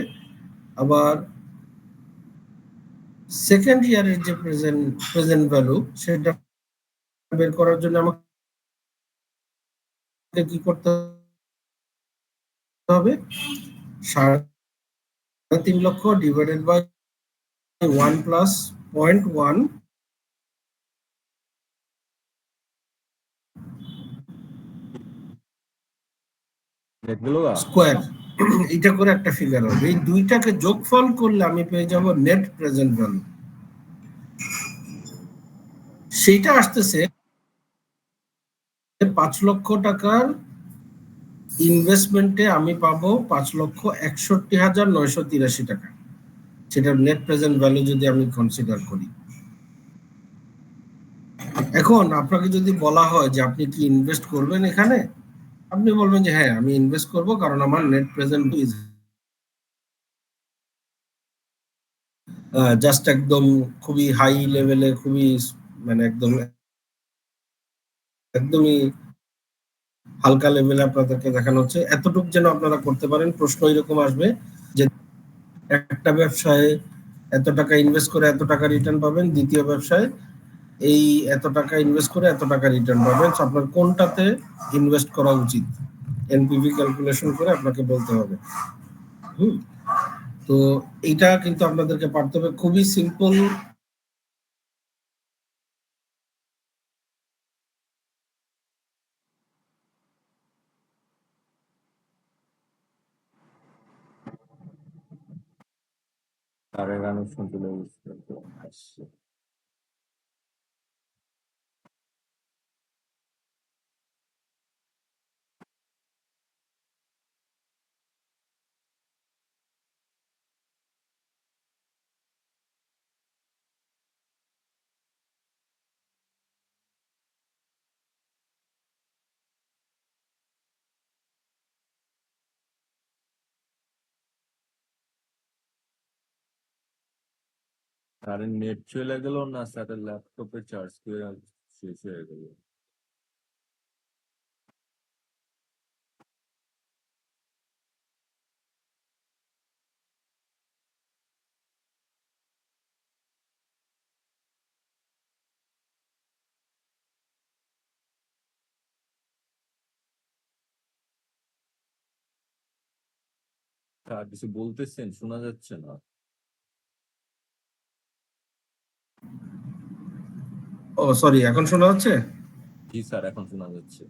Speaker 1: আবার সেকেন্ড ইয়ারের যে প্রেজেন্ট ভ্যালু সেটা বের করার জন্য আমাকে কি করতে হবে, 3.5 লক্ষ ডিভাইডেড বাই 1 প্লাস 0.1 স্কোয়ার, এটা করে একটা ফিগার হবে। এই দুইটাকে যোগফল করলে আমি পেয়ে যাব নেট প্রেজেন্ট ভ্যালু। সেইটা আসতেছে 5 লক্ষ টাকার ইনভেস্টমেন্টে আমি পাবো 5,61,983 টাকা, সেটা নেট প্রেজেন্ট ভ্যালু যদি আমি কনসিডার করি। এখন আপনাকে যদি বলা হয় যে আপনি কি ইনভেস্ট করবেন এখানে, আপনি বলবেন যে হ্যাঁ আমি ইনভেস্ট করব, কারণ আমার নেট প্রেজেন্ট ইজ জাস্ট একদম খুবই হাই লেভেলে, খুবই মানে একদমই হালকা লেভেলে আপনাদেরকে দেখানো হচ্ছে, এতটুকু যেন আপনারা করতে পারেন। প্রশ্ন এরকম আসবে যে একটা ব্যবসায় এত টাকা ইনভেস্ট করে এত টাকা রিটার্ন পাবেন, দ্বিতীয় ব্যবসায় এই এত টাকা ইনভেস্ট করে এত টাকা রিটার্ন পাবেন, আপনার কোনটাতে ইনভেস্ট করা উচিত, এনপিভি ক্যালকুলেশন করে আপনাকে বলতে হবে। তো এটা কিন্তু আপনাদেরকে পারতে হবে, খুবই সিম্পল।
Speaker 4: তারের গানের শুনতে আসছে। কারেন্ট নেট চলে গেল না, স্যারের ল্যাপটপে চার্জ করে শেষ হয়ে গেল। আর কিছু বলতেছেন, শোনা যাচ্ছে না।
Speaker 1: ও সরি, এখন শোনা হচ্ছে?
Speaker 4: জি স্যার, এখন শোনা যাচ্ছে।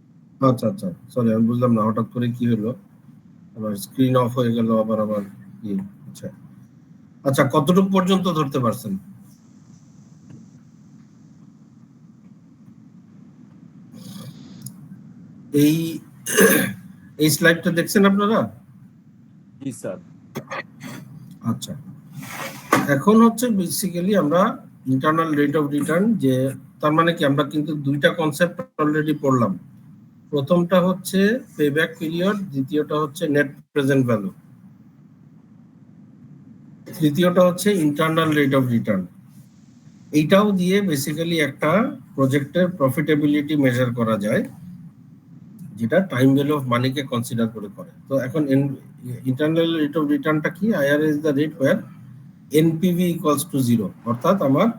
Speaker 1: আচ্ছা আচ্ছা, সরি আমি বুঝলাম না হঠাৎ করে কি হলো, আবার স্ক্রিন অফ হয়ে গেল, আবার কি। আচ্ছা আচ্ছা, কতটুকু পর্যন্ত ধরতে পারছেন? এই এই স্লাইডটা দেখছেন আপনারা?
Speaker 4: জি স্যার।
Speaker 1: আচ্ছা, এখন হচ্ছে বেসিক্যালি আমরা ইন্টারনাল রেট অফ রিটার্ন, যে তার মানে কি আমরা কিন্তু দুইটা কনসেপ্ট অলরেডি পড়লাম। প্রথমটা হচ্ছে পেব্যাক পিরিয়ড, দ্বিতীয়টা হচ্ছে নেট প্রেজেন্ট ভ্যালু, তৃতীয়টা হচ্ছে ইন্টারনাল রেট অফ রিটার্ন। এইটাও দিয়ে বেসিক্যালি একটা প্রজেক্টের প্রফিটেবিলিটি মেজার করা যায়, যেটা টাইম ভ্যালু অফ মানিকে কনসিডার করে। তো এখন ইন্টারনাল রেট অফ রিটার্নটা কি? IRR is the rate where NPV equals to 0, অর্থাৎ আমার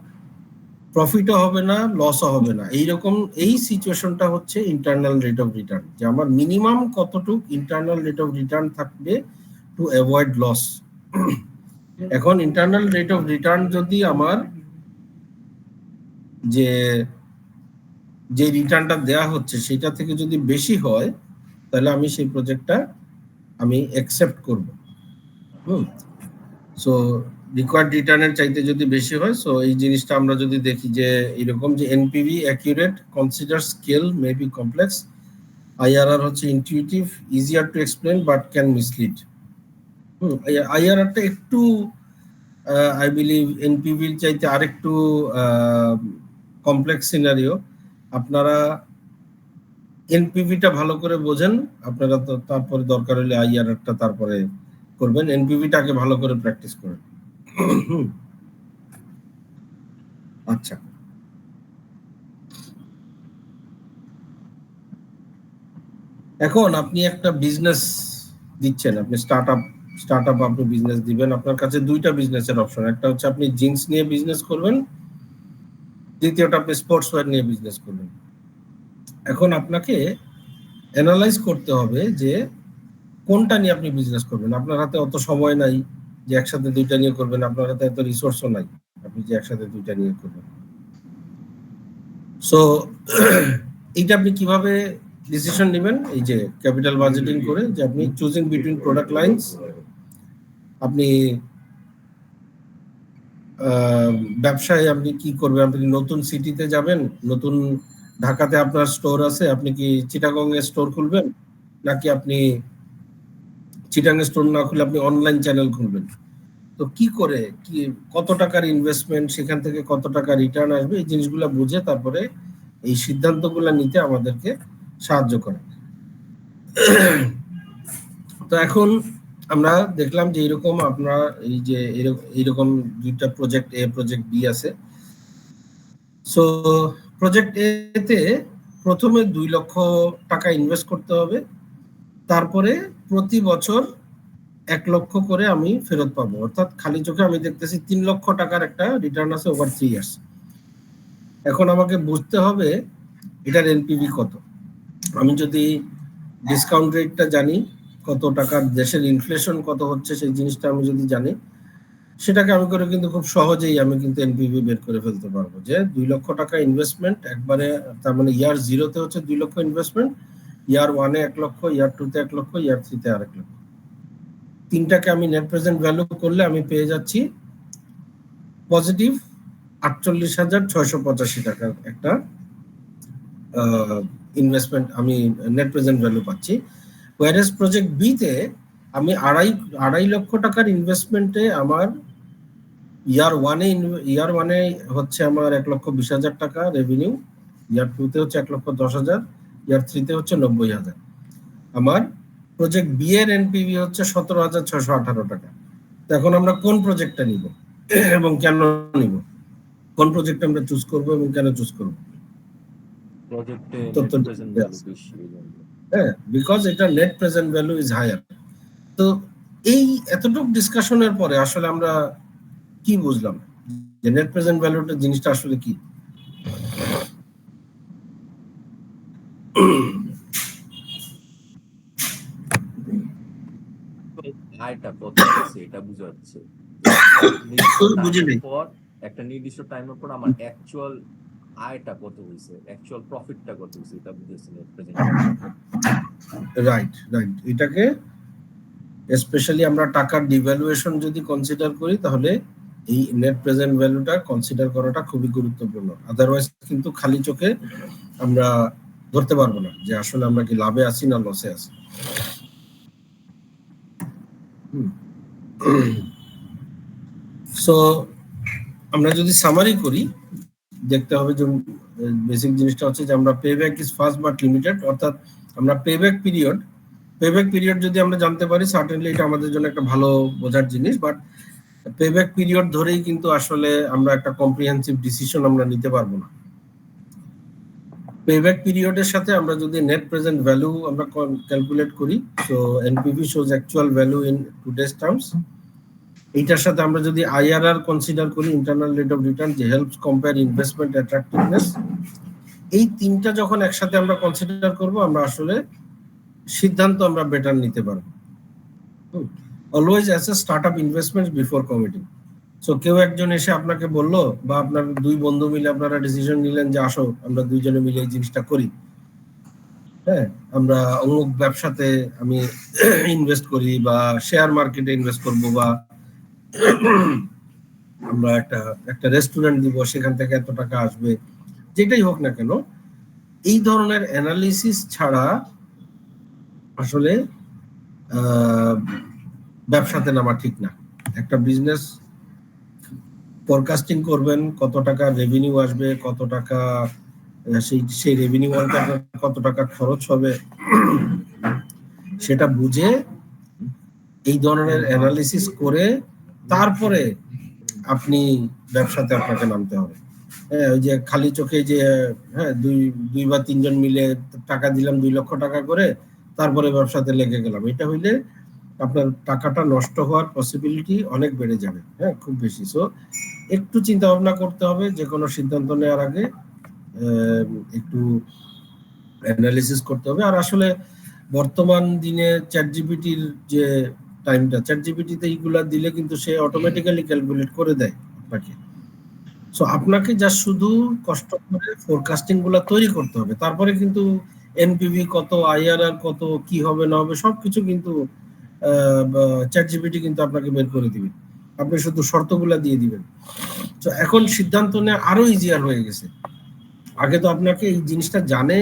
Speaker 1: প্রফিটও হবে না, লসও হবে না, এইরকম এই সিচুয়েশনটা হচ্ছে ইন্টারনাল রেট অফ রিটার্ন, যে আমার মিনিমাম কতটুক ইন্টারনাল রেট অফ রিটার্ন থাকবে টু অ্যাভয়েড লস। এখন ইন্টারনাল রেট অফ রিটার্ন যদি আমার যে যে রিটার্নটা দেয়া হচ্ছে সেটা থেকে যদি বেশি হয় তাহলে আমি সেই প্রজেক্টটা আমি অ্যাকসেপ্ট করব। সো রিকোয়ার্ড রিটার্নের চাইতে যদি বেশি হয়, সো এই জিনিসটা আমরা যদি দেখি যে এরকম যে NPV accurate, consider scale may be complex, IRR হচ্ছে intuitive, easier to explain but can mislead. আইআরআরটা একটু আই বিলিভ এনপিভির চাইতে আরেকটু কমপ্লেক্স সিনারিও। আপনারা এনপিভিটা ভালো করে বোঝেন, আপনারা তো তারপরে দরকার হলে আইআরআরটা তারপরে করবেন, এনপিভিটাকে ভালো করে প্র্যাকটিস করেন। আচ্ছা, এখন আপনি একটা বিজনেস দিচ্ছেন, আপনি স্টার্টআপ আপনি বিজনেস দিবেন। আপনার কাছে দুইটা বিজনেসের অপশন, একটা হচ্ছে আপনি জিন্স নিয়ে বিজনেস করবেন, দ্বিতীয়টা আপনি স্পোর্টস ওয়্যার নিয়ে বিজনেস করবেন। এখন আপনাকে অ্যানালাইজ করতে হবে যে কোনটা নিয়ে আপনি বিজনেস করবেন। আপনার হাতে অত সময় নাই যে একসাথে দুইটা নিয়ে করবেন, আপনার হাতে এত রিসোর্সও নাই আপনি যে একসাথে দুইটা নিয়ে করবেন। সো এইটা আপনি কিভাবে ডিসিশন নেবেন? এই যে ক্যাপিটাল বাজেটিং করে, যে আপনি চুজিং বিটুইন প্রোডাক্ট লাইনস, আপনি ব্যবসায় আপনি কি করবেন, আপনি নতুন সিটিতে যাবেন, নতুন ঢাকাতে আপনার স্টোর আছে, আপনি কি চিটাগং এ স্টোর খুলবেন, নাকি আপনি চিটাগং স্টোর না খুলে আপনি অনলাইন চ্যানেল খুলবেন? তো কি করে, কি কত টাকার ইনভেস্টমেন্ট, সেখান থেকে কত টাকা রিটার্ন আসবে, এই জিনিসগুলো বুঝে তারপরে এই সিদ্ধান্তগুলো নিতে আমাদেরকে সাহায্য করে। তো এখন আমরা দেখলাম যে এরকম আপনার এই যে এইরকম দুইটা প্রজেক্ট এ প্রজেক্ট বি আছে। সো প্রজেক্ট এ তে প্রথমে 2 লক্ষ টাকা ইনভেস্ট করতে হবে, তারপরে প্রতি বছর 1 লক্ষ করে আমি ফেরত পাবো। অর্থাৎ খালি চোখে আমি দেখতেছি 3 লক্ষ টাকার একটা রিটার্ন আছে ওভার 3 ইয়ার্স। এখন আমাকে বুঝতে হবে এটার এনপিভি কত। আমি যদি ডিসকাউন্ট রেটটা জানি, কত টাকার দেশের ইনফ্লেশন কত হচ্ছে সেই জিনিসটা আমি যদি জানি, সেটাকে আমি করে কিন্তু খুব সহজেই আমি কিন্তু এনপিভি বের করে ফেলতে পারবো যে 2 লক্ষ টাকা ইনভেস্টমেন্ট একবারে, তার মানে ইয়ার 0-তে হচ্ছে 2 লক্ষ ইনভেস্টমেন্ট, ইয়ার 1-এ 1 লক্ষ, ইয়ার 2-তে 1 লক্ষ, ইয়ার 3-তে আরেক লক্ষ। তিনটাকে আমি নেট প্রেজেন্ট ভ্যালু করলে আমি পেয়ে যাচ্ছি পজিটিভ 48,685 টাকার একটা ইনভেস্টমেন্ট, আমি নেট প্রেজেন্ট ভ্যালু পাচ্ছি। ওয়ারেস প্রজেক্ট বি তে আমি আড়াই লক্ষ টাকার ইনভেস্টমেন্টে আমার ইয়ার ওয়ানে হচ্ছে আমার 1,20,000 টাকা রেভিনিউ, ইয়ার 2-তে হচ্ছে 1,10,000, ইয়ার 3-তে হচ্ছে 90,000। আমার প্রজেক্ট বি এর এনপিভি হচ্ছে 17,618 টাকা। তো এখন আমরা কোন প্রজেক্টটা নিব এবং কেন নিব, কোন প্রজেক্ট আমরা চুজ করব এবং কেন চুজ করব?
Speaker 4: প্রজেক্টে
Speaker 1: তো-
Speaker 4: নেট
Speaker 1: তো-
Speaker 4: প্রেজেন্ট
Speaker 1: yes.
Speaker 4: ভ্যালু বেশি এই জন্য।
Speaker 1: হ্যাঁ, বিকজ এটা net present value is higher. তো এই এতটুকু ডিসকাশনের পরে আসলে আমরা কি বুঝলাম যে নেট প্রেজেন্ট ভ্যালুটা জিনিসটা আসলে কি?
Speaker 4: আয়টা কত আছে এটা বোঝাচ্ছে।
Speaker 1: বুঝি নাই।
Speaker 4: একটা নির্দিষ্ট টাইমের পর আমার অ্যাকচুয়াল আয়টা কত হয়েছে, অ্যাকচুয়াল প্রফিটটা কত হয়েছে এটা বুঝাচ্ছে নেট প্রেজেন্ট।
Speaker 1: রাইট। এটাকে স্পেশালি আমরা টাকার ডিভ্যালুয়েশন যদি কনসিডার করি তাহলে এই নেট প্রেজেন্ট ভ্যালুটা কনসিডার করাটা খুবই গুরুত্বপূর্ণ। আদারওয়াইজ কিন্তু খালি চোখে আমরা ধরতে পারবো না যে আসলে আমরা কি লাভে আছি না লসে আছি। সো আমরা যদি সামারি করি, দেখতে হবে যে বেসিক জিনিসটা হচ্ছে যে আমরা payback is fast but limited, অর্থাৎ আমরা পেব্যাক পিরিয়ড যদি আমরা জানতে পারি সার্টেনলি এটা আমাদের জন্য একটা ভালো বোঝার জিনিস। বাট পেব্যাক পিরিয়ড ধরেই কিন্তু আসলে আমরা একটা কম্প্রিহেন্সিভ ডিসিশন আমরা নিতে পারবো না। পেব্যাক পিরিয়ডের সাথে আমরা যদি নেট প্রেজেন্ট ভ্যালু আমরা ক্যালকুলেট করি, so NPV shows actual value in today's terms. এইটার সাথে আমরা যদি আইআরআর কনসিডার করি, ইন্টারনাল রেট অফ রিটার্ন, যে হেল্পস কম্পেয়ার ইনভেস্টমেন্ট অ্যাট্রাক্টিভনেস, এই তিনটা যখন একসাথে আমরা কনসিডার করব আমরা আসলে সিদ্ধান্ত আমরা বেটার নিতে পারবো। Always assess startup investment before committing. So কেউ একজন এসে আপনাকে বললো, বা আপনার দুই বন্ধু মিলে আপনারা ডিসিশন নিলেন যে আসো আমরা দুইজনে মিলে এই জিনিসটা করি, হ্যাঁ আমরা অমুক ব্যবসাতে আমি ইনভেস্ট করি, বা শেয়ার মার্কেটে ইনভেস্ট করব, বা আমরা একটা রেস্টুরেন্ট দিব, সেখান থেকে এত টাকা আসবে, যেটাই হোক না কেন, এই ধরনের অ্যানালিসিস ছাড়া আসলে ব্যবসাতে নামা ঠিক না। একটা বিজনেস ফোরকাস্টিং করবেন, কত টাকা রেভিনিউ আসবে, কত টাকা সেই রেভিনিউ কত টাকা খরচ হবে, সেটা বুঝে এই ধরনের অ্যানালিসিস করে তারপরে আপনি ব্যবসাতে আপনাকে নামতে হবে। হ্যাঁ, ওই যে খালি চোখে যে হ্যাঁ দুই বা তিনজন মিলে টাকা দিলাম 2 লক্ষ টাকা করে, তারপরে ব্যবসাতে লেগে গেলাম, এটা হইলে আপনার টাকাটা নষ্ট হওয়ার পসিবিলিটি অনেক বেড়ে যাবে, হ্যাঁ খুব বেশি। সো একটু চিন্তা ভাবনা করতে হবে যে কোনো সিদ্ধান্ত নেওয়ার আগে, একটু অ্যানালিসিস করতে হবে। আর আসলে বর্তমান দিনে চ্যাট জিপিটির যে টাইমটা, চ্যাট জিপিটিতে এইগুলা দিলে কিন্তু সে অটোমেটিক্যালি ক্যালকুলেট করে দেয় আপনাকে। সো আপনাকে যা শুধু কষ্ট করে ফোরকাস্টিং গুলা তৈরি করতে হবে, তারপরে কিন্তু এনপিভি কত, আইআরআর কত, কি হবে না হবে সবকিছু কিন্তু চ্যাট জিপিটি কিন্তু আপনাকে বের করে দিবে, আপনি শুধু শর্তগুলা দিয়ে দিবেন। তো এখন সিদ্ধান্ত নেওয়া আরো ইজিয়ার হয়ে গেছে। আগে তো আপনাকে এই জিনিসটা জানে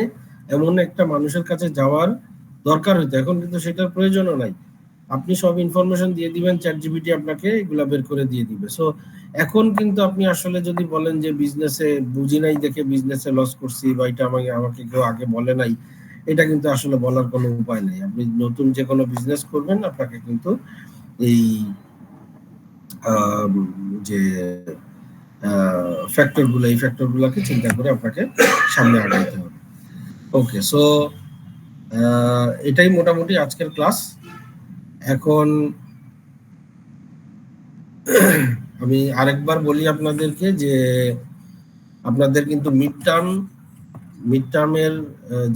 Speaker 1: এমন একটা মানুষের কাছে যাওয়ার দরকার হইতো, এখন কিন্তু সেটার প্রয়োজনও নাই, আপনি সব ইনফরমেশন দিয়ে দিবেন, চ্যাট জিপিটি আপনাকে এগুলা বের করে দিয়ে দিবে। সো এখন কিন্তু আপনি আসলে যদি বলেন যে বিজনেসে বুঝি নাই দেখে বিজনেসে লস করছি, বা এটা আমাকে কেউ আগে বলে নাই, এটা কিন্তু আসলে বলার কোনো উপায় নেই। আপনি নতুন যে কোনো বিজনেস করবেন, আপনাকে কিন্তু এই যে এই ফ্যাক্টরগুলোকে চিন্তা করে আপনাকে সামনে আগাইতে হবে। ওকে, সো এটাই মোটামুটি আজকের ক্লাস। এখন আমি আরেকবার বলি আপনাদেরকে যে আপনাদের কিন্তু মিড টার্মের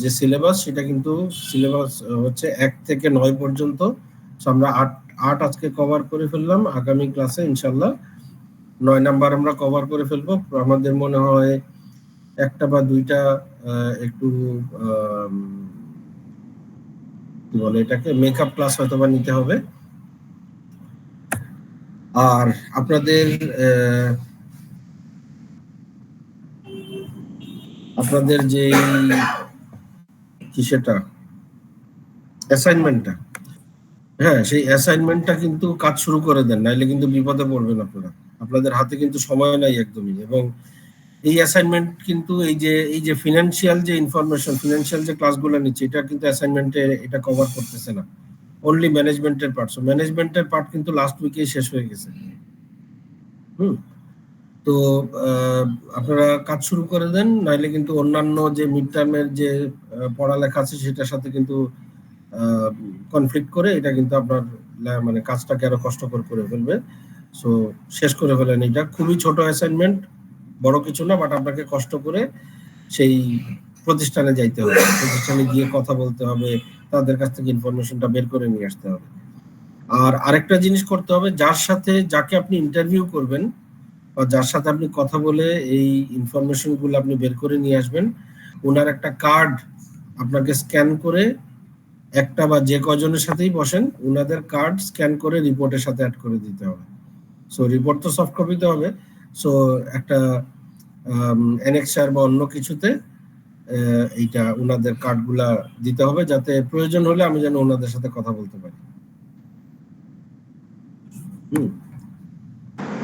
Speaker 1: যে সিলেবাস, সেটা কিন্তু সিলেবাস হচ্ছে 1 থেকে 9 পর্যন্ত। আমরা 8 আজকে কভার করে ফেললাম, আগামী ক্লাসে ইনশাল্লাহ 9 নাম্বার আমরা কভার করে ফেলবো। আমাদের মনে হয় একটা বা দুইটা একটু কি বলে এটাকে মেকআপ ক্লাস হয়তো বা নিতে হবে। আর আপনাদের যে কি সেটা অ্যাসাইনমেন্টটা, হ্যাঁ সেই অ্যাসাইনমেন্টটা কিন্তু কাজ শুরু করে দেন, নাইলে কিন্তু বিপদে পড়বেন আপনারা। আপনাদের হাতে কিন্তু সময় নাই একদমই। এবং এই অ্যাসাইনমেন্ট কিন্তু এই যে ফিনান্সিয়াল যে ইনফরমেশন, ফিনান্সিয়াল যে ক্লাসগুলো নিচ্ছে, এটা কিন্তু অ্যাসাইনমেন্টে এটা কভার করতেছে না, অনলি ম্যানেজমেন্টের পার্ট। সো ম্যানেজমেন্টের পার্ট কিন্তু লাস্ট উইকেই শেষ হয়ে গেছে। তো আপনারা কাজ শুরু করে দেন, নাইলে কিন্তু অন্যান্য যে মিড টার্মের যে পড়ালেখা আছে সেটার সাথে কিন্তু কনফ্লিক্ট করে এটা কিন্তু আপনার মানে কাজটাকে আরো কষ্টকর করে ফেলবে। সো শেষ করে ফেলেন। এটা খুবই ছোট অ্যাসাইনমেন্ট, বড় কিছু না, বাট আপনাকে কষ্ট করে সেই প্রতিষ্ঠানে যাইতে হবে, প্রতিষ্ঠানে গিয়ে কথা বলতে হবে, তাদের কাছ থেকে ইনফরমেশনটা বের করে নিয়ে আসতে হবে। আর আরেকটা জিনিস করতে হবে, যাকে আপনি ইন্টারভিউ করবেন বা যার সাথে আপনি কথা বলে এই ইনফরমেশন গুলো আপনি বের করে নিয়ে আসবেন, ওনার একটা কার্ড আপনাকে স্ক্যান করে, একটা বা যে কজনের সাথেই বসেন ওনাদের কার্ড স্ক্যান করে রিপোর্টের সাথে অ্যাড করে দিতে হবে। সো রিপোর্ট তো সফট কপিতে হবে, সো একটা অ্যানেক্সার বা অন্য কিছুতে এইটা ওনাদের কার্ডগুলা দিতে হবে, যাতে প্রয়োজন হলে আমি যেন ওনাদের সাথে কথা বলতে পারি।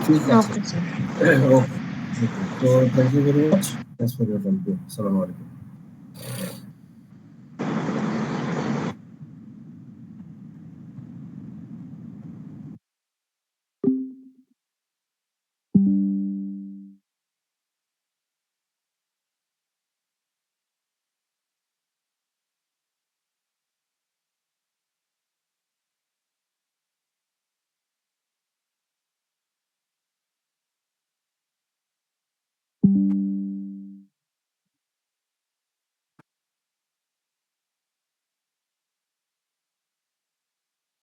Speaker 1: ঠিক আছে। তো thank you very much. Thanks for your time. আসসালামু আলাইকুম।